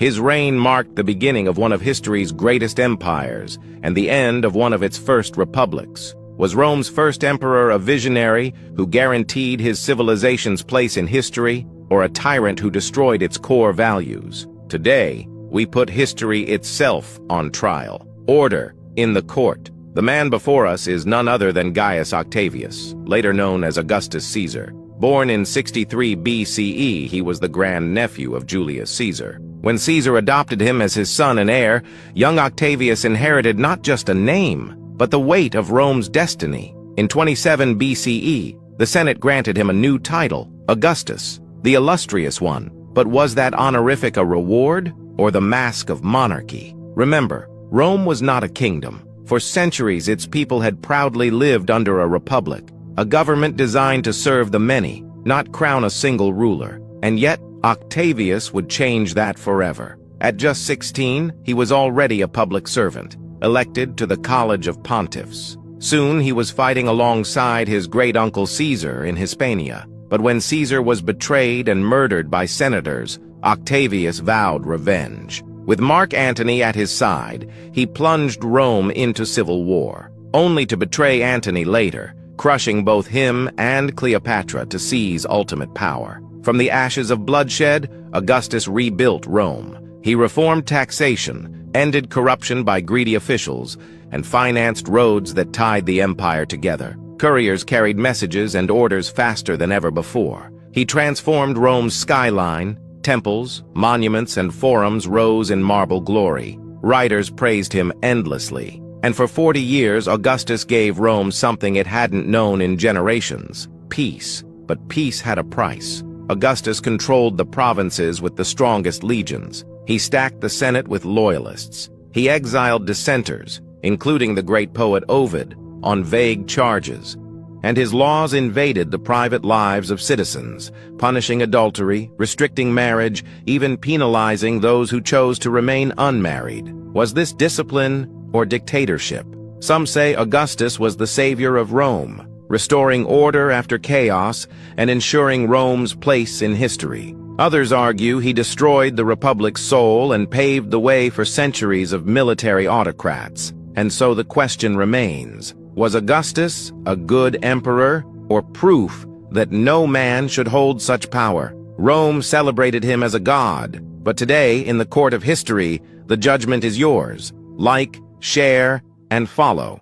His reign marked the beginning of one of history's greatest empires and the end of one of its first republics. Was Rome's first emperor a visionary who guaranteed his civilization's place in history, or a tyrant who destroyed its core values? Today, we put history itself on trial. Order in the court. The man before us is none other than Gaius Octavius, later known as Augustus Caesar. Born in 63 BCE, he was the grandnephew of Julius Caesar. When Caesar adopted him as his son and heir, young Octavius inherited not just a name, but the weight of Rome's destiny. In 27 BCE, the Senate granted him a new title, Augustus, the illustrious one. But was that honorific a reward, or the mask of monarchy? Remember, Rome was not a kingdom. For centuries, its people had proudly lived under a republic, a government designed to serve the many, not crown a single ruler. And yet, Octavius would change that forever. At just 16, he was already a public servant, elected to the College of Pontiffs. Soon, he was fighting alongside his great-uncle Caesar in Hispania. But when Caesar was betrayed and murdered by senators, Octavius vowed revenge. With Mark Antony at his side, he plunged Rome into civil war, only to betray Antony later, crushing both him and Cleopatra to seize ultimate power. From the ashes of bloodshed, Augustus rebuilt Rome. He reformed taxation, ended corruption by greedy officials, and financed roads that tied the empire together. Couriers carried messages and orders faster than ever before. He transformed Rome's skyline. Temples, monuments, and forums rose in marble glory. Writers praised him endlessly. And for 40 years, Augustus gave Rome something it hadn't known in generations: peace. But peace had a price. Augustus controlled the provinces with the strongest legions. He stacked the Senate with loyalists. He exiled dissenters, including the great poet Ovid, on vague charges. And his laws invaded the private lives of citizens, punishing adultery, restricting marriage, even penalizing those who chose to remain unmarried. Was this discipline or dictatorship? Some say Augustus was the savior of Rome, restoring order after chaos and ensuring Rome's place in history. Others argue he destroyed the republic's soul and paved the way for centuries of military autocrats. And so the question remains: was Augustus a good emperor, or proof that no man should hold such power? Rome celebrated him as a god, but today, in the court of history, the judgment is yours. Like, share, and follow.